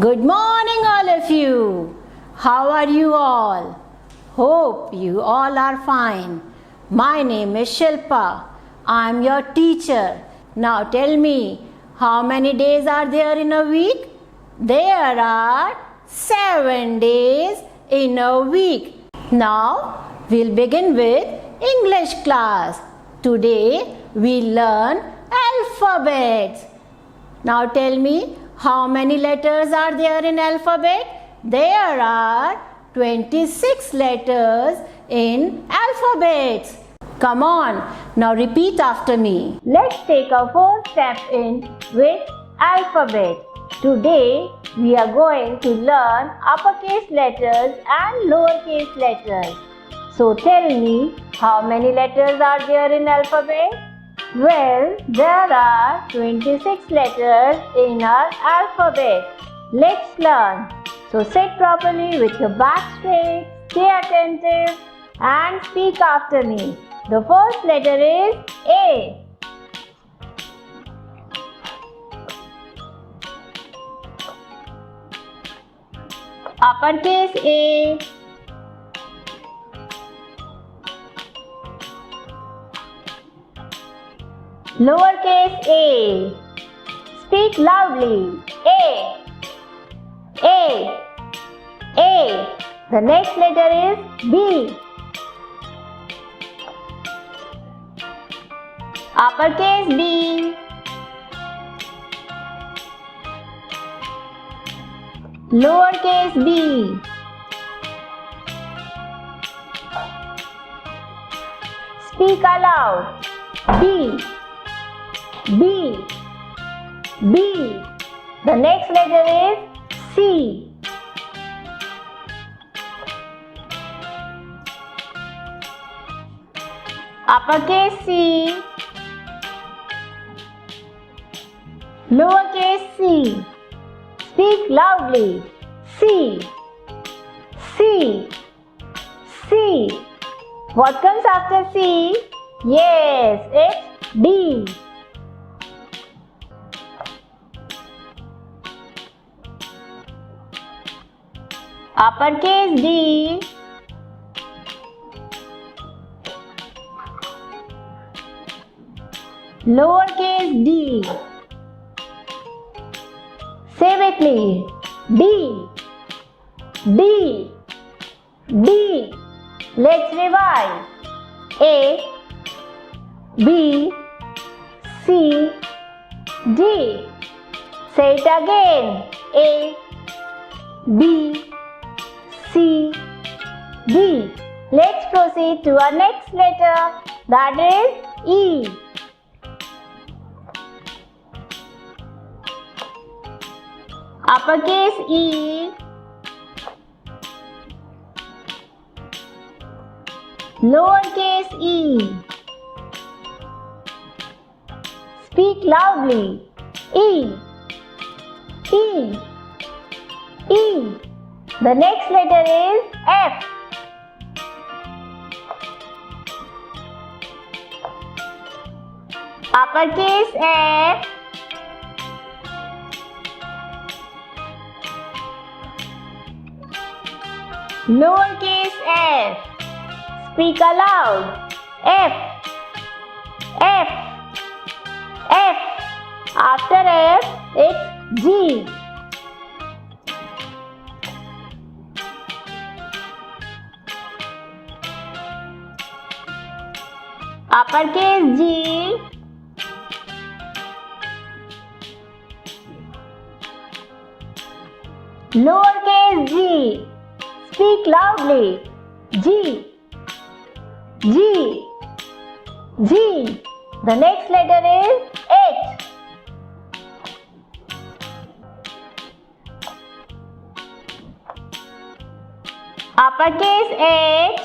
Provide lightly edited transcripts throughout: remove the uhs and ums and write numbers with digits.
Good morning, all of you. How are you all? Hope you all are fine. My name is Shilpa. I am your teacher. Now tell me, how many days are there in a week? There are 7 days in a week. Now we'll begin with English class. Today we'll learn alphabets. Now tell me, how many letters are there in alphabet? There are 26 letters in alphabets. Come on, now repeat after me. Let's take a first step in with alphabet. Today we are going to learn uppercase letters and lowercase letters. So tell me, how many letters are there in alphabet? Well, there are 26 letters in our alphabet. Let's learn. So sit properly with your back straight, stay attentive and speak after me. The first letter is A. Uppercase A. Lowercase a. Speak loudly. A. A. A. The next letter is B. Uppercase B. Lowercase b. Speak aloud. B. B. B. The next letter is C. Uppercase C. Lowercase c. Speak loudly. C. C. C. What comes after C? Yes, it's D. Uppercase D. Lowercase d. Say with me. D. D. D. Let's revise. A. B. C. D. Say it again. A. B. C. D. Let's proceed to our next letter, that is E. Uppercase E. Lowercase e. Speak loudly. E. E. E. The next letter is F. Uppercase F. Lowercase f. Speak aloud. F. F. F. After F, it's G. Uppercase G. Lowercase g. Speak loudly. G. G. G. The next letter is H. Uppercase H.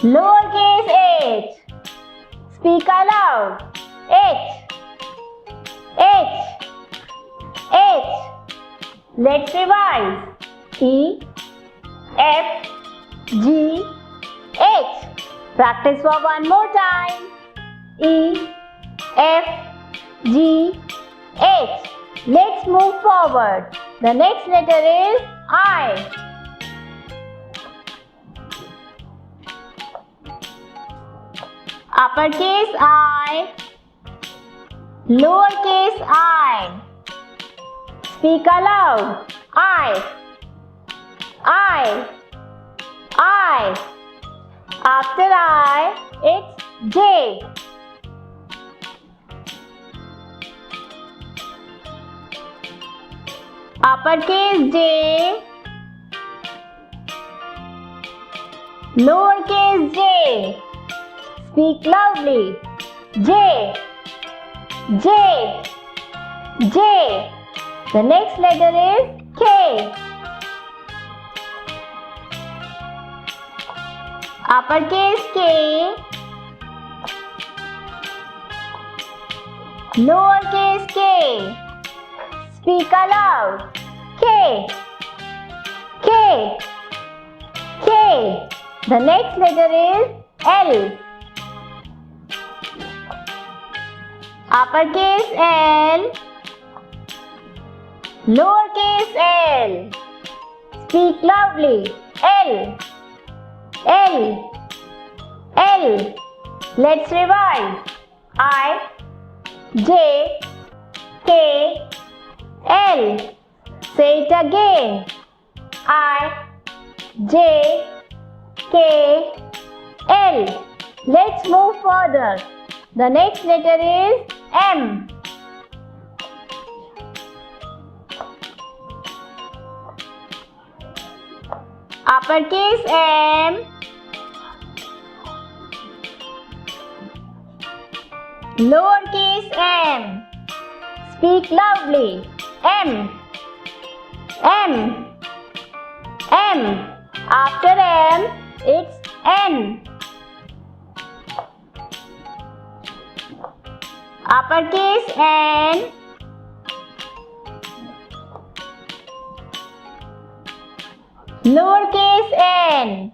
Lowercase h. Speak aloud. H. H. H. Let's revise. E. F. G. H. Practice for one more time. E. F. G, H. Let's move forward. The next letter is I. Uppercase I, lowercase I. Speak aloud. I. After I, it's J. Uppercase J, lowercase j. Speak loudly. J. The next letter is K. Uppercase K, lowercase k. Speak aloud. K. The next letter is L. Uppercase L, lowercase l. Speak loudly. L. Let's revise. I, J, K, L. Say it again. I, J, K, L. Let's move further. The next letter is M. Uppercase M, lowercase m. Speak loudly. M. After M, it's N. Uppercase N, lowercase n.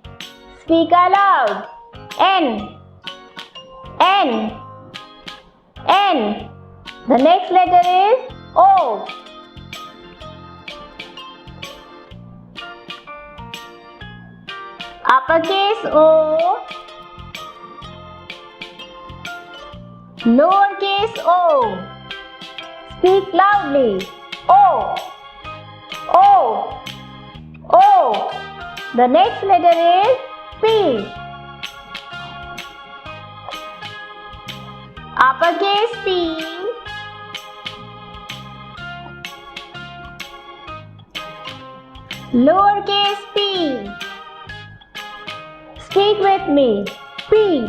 Speak aloud. N. The next letter is O. Uppercase O, lowercase o. Speak loudly. O. The next letter is P. Uppercase P, lowercase p. Speak with me. P.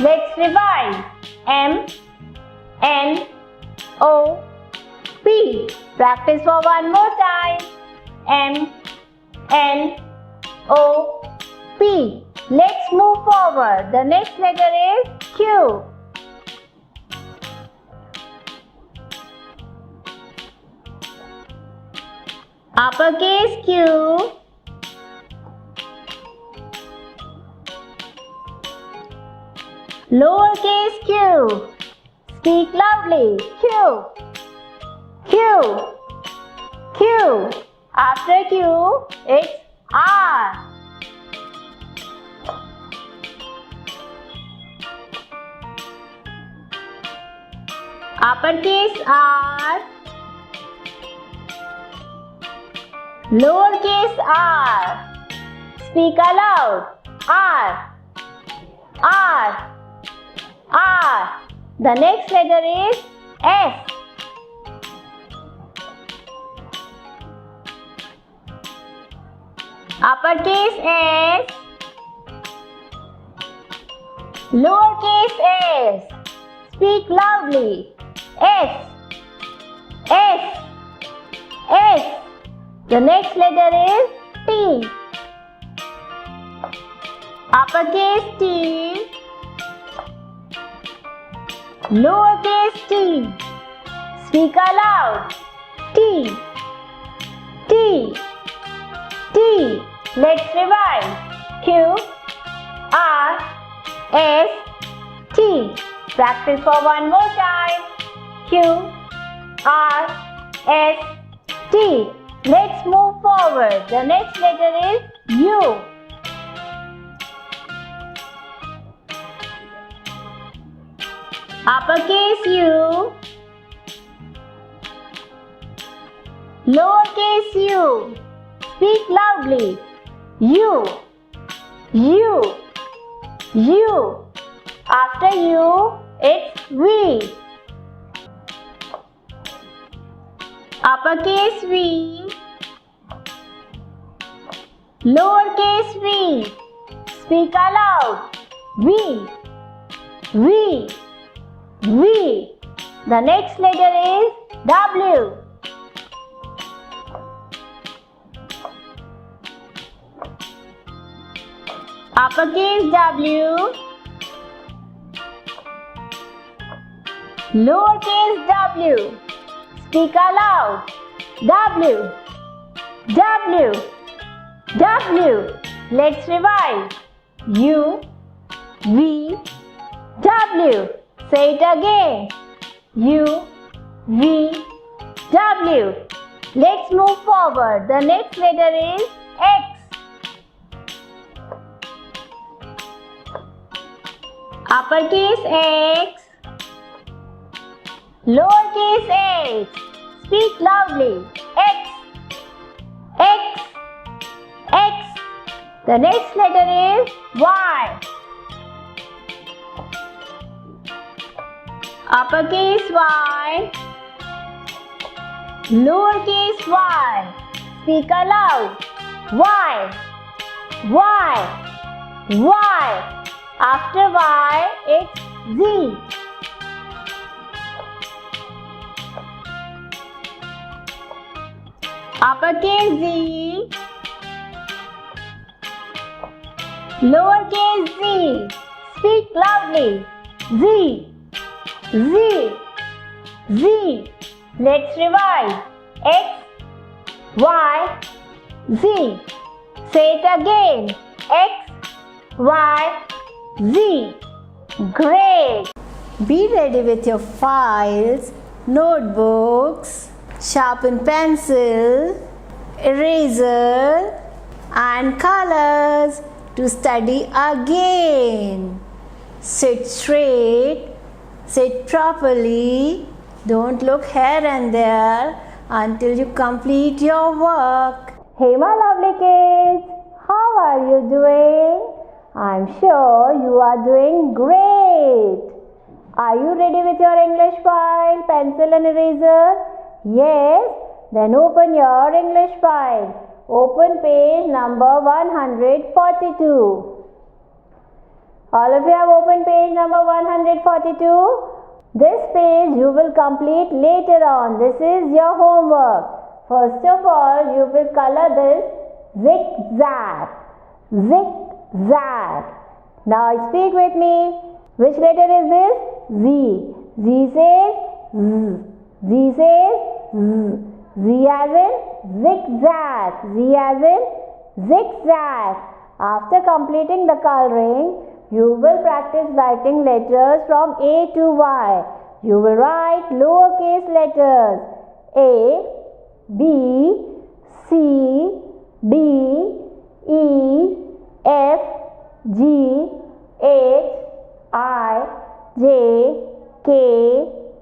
Let's revise. M, N, O, P. Practice for one more time. M, N, O, P. Let's move forward. The next letter is Q. Uppercase Q, lowercase q. Speak loudly. Q. After Q, it's R. Uppercase R, lowercase r. Speak aloud. R. The next letter is S. Uppercase S, lowercase s. Speak loudly. S. The next letter is T. Uppercase T, lowercase t. Speak aloud. T. Let's revise. Q, R, S, T. Practice for one more time. Q, R, S, T. Let's move forward. The next letter is U. Uppercase U, lowercase u. Speak loudly. U, U, U. After U, it's V. Uppercase V, lowercase v. Speak aloud. V, V, V. The next letter is W. Uppercase W, lowercase w. Speak aloud. W, W, W. Let's revise. U, V, W. Say it again. U, V, W. Let's move forward. The next letter is X. Uppercase X, lowercase x. Speak loudly. X, X, X. The next letter is Y. Uppercase Y, lowercase y. Speak aloud. Y, Y, Y. After Y, it's Z. Uppercase Z, lowercase z. Speak loudly. Z, Z, Z. Let's revise. X, Y, Z. Say it again. X, Y, Z. Great! Be ready with your files, notebooks, sharpen pencil, eraser and colors to study again. Sit straight, sit properly, don't look here and there until you complete your work. Hey my lovely kids, how are you doing? I'm sure you are doing great. Are you ready with your English file, pencil and eraser? Yes? Then open your English file. Open page number 142. All of you have opened page number 142. This page you will complete later on. This is your homework. First of all, you will color this zigzag. Zigzag. Now speak with me. Which letter is this? Z. Z says Z. Z says Z. Z as in zigzag. Z as in zigzag. After completing the coloring, you will practice writing letters from A to Y. You will write lowercase letters A, B, C, D, E, F, G, H, I, J, K,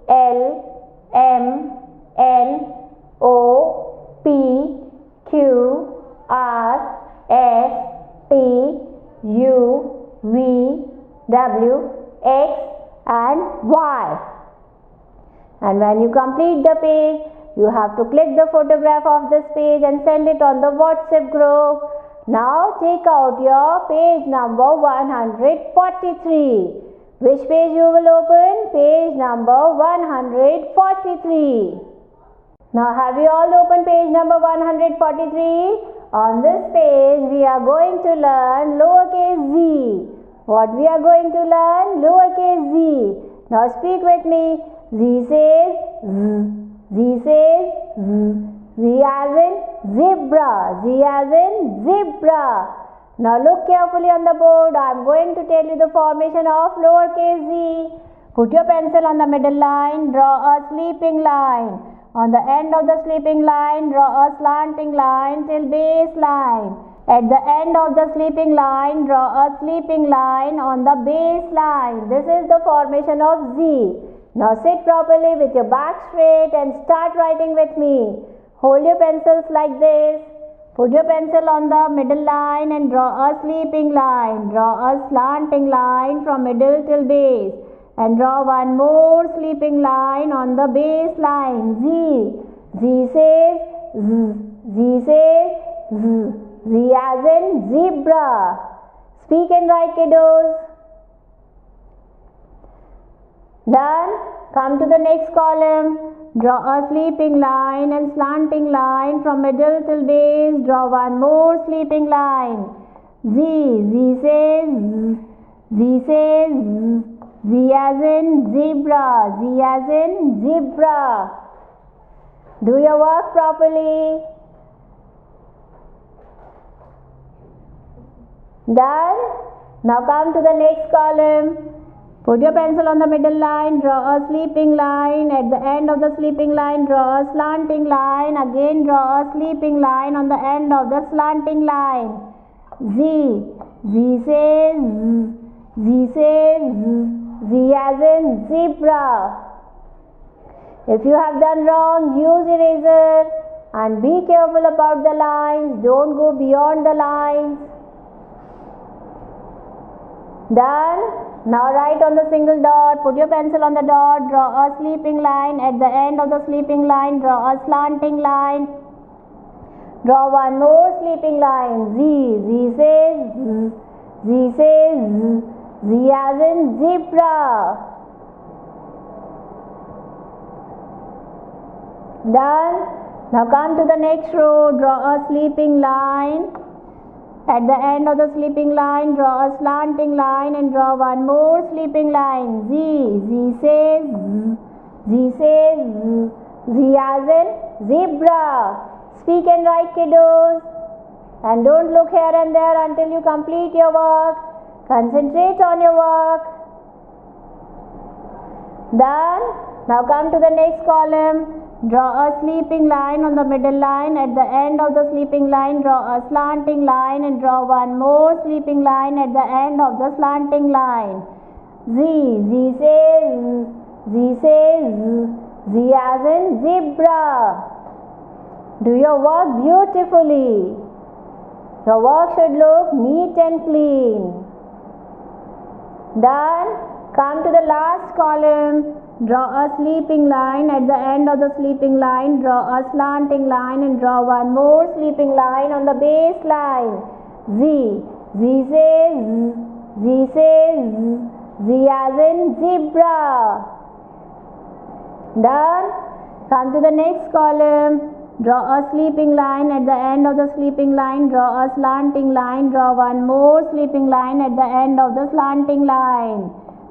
L, M, N, O, P, Q, R, S, T, U, V, W, X and Y. And when you complete the page, you have to click the photograph of this page and send it on the WhatsApp group. Now take out your page number 143. Which page you will open? Page number 143. Now have you all opened page number 143? On this page we are going to learn lowercase z. What we are going to learn? Lowercase z. Now speak with me. Z says Z. Z says Z. Z as in zebra. Z as in zebra. Now look carefully on the board. I am going to tell you the formation of lowercase z. Put your pencil on the middle line, draw a sleeping line. On the end of the sleeping line, draw a slanting line till base line. At the end of the sleeping line, draw a sleeping line on the base line. This is the formation of Z. Now sit properly with your back straight and start writing with me. Hold your pencils like this. Put your pencil on the middle line and draw a sleeping line. Draw a slanting line from middle till base. And draw one more sleeping line on the base line. Z. Z says Z. Z says Z. Z as in zebra. Speak and write, kiddos. Done. Come to the next column. Draw a sleeping line and slanting line from middle till base. Draw one more sleeping line. Z. Z says Z. Z says Z. Z as in zebra. Z as in zebra. Do your work properly. Done. Now come to the next column. Put your pencil on the middle line, draw a sleeping line. At the end of the sleeping line, draw a slanting line. Again, draw a sleeping line on the end of the slanting line. Z. Z says Z. Z says Z. Z as in zebra. If you have done wrong, use eraser and be careful about the lines. Don't go beyond the lines. Done. Now write on the single dot. Put your pencil on the dot. Draw a sleeping line. At the end of the sleeping line, draw a slanting line. Draw one more sleeping line. Z. Z says Z. Z says Z. Z as in zebra. Done. Now come to the next row. Draw a sleeping line. At the end of the sleeping line, draw a slanting line and draw one more sleeping line. Z. Z says Z. Z says Z. Z as in zebra. Speak and write, kiddos. And don't look here and there until you complete your work. Concentrate on your work. Done. Now come to the next column. Draw a sleeping line on the middle line. At the end of the sleeping line, draw a slanting line and draw one more sleeping line at the end of the slanting line. Z. Z says Z. Z says Z. Z as in zebra. Do your work beautifully. Your work should look neat and clean. Done. Come to the last column. Draw a sleeping line. At the end of the sleeping line, draw a slanting line and draw one more sleeping line on the base line. Z. Z says Z. Z says Z. Z as in zebra. Done. Come to the next column. Draw a sleeping line. At the end of the sleeping line, draw a slanting line. Draw one more sleeping line at the end of the slanting line.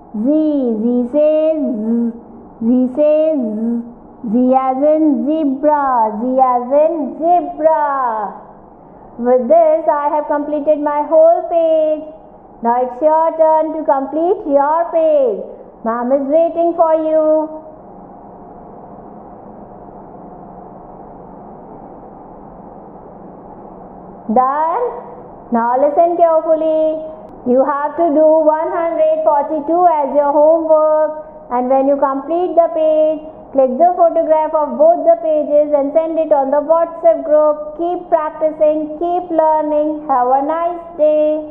Z. Z says Z. Z says Z. Z as in zebra. Z as in zebra. With this, I have completed my whole page. Now it's your turn to complete your page. Ma'am is waiting for you. Done? Now listen carefully. You have to do 142 as your homework, and when you complete the page, click the photograph of both the pages and send it on the WhatsApp group. Keep practicing, keep learning. Have a nice day.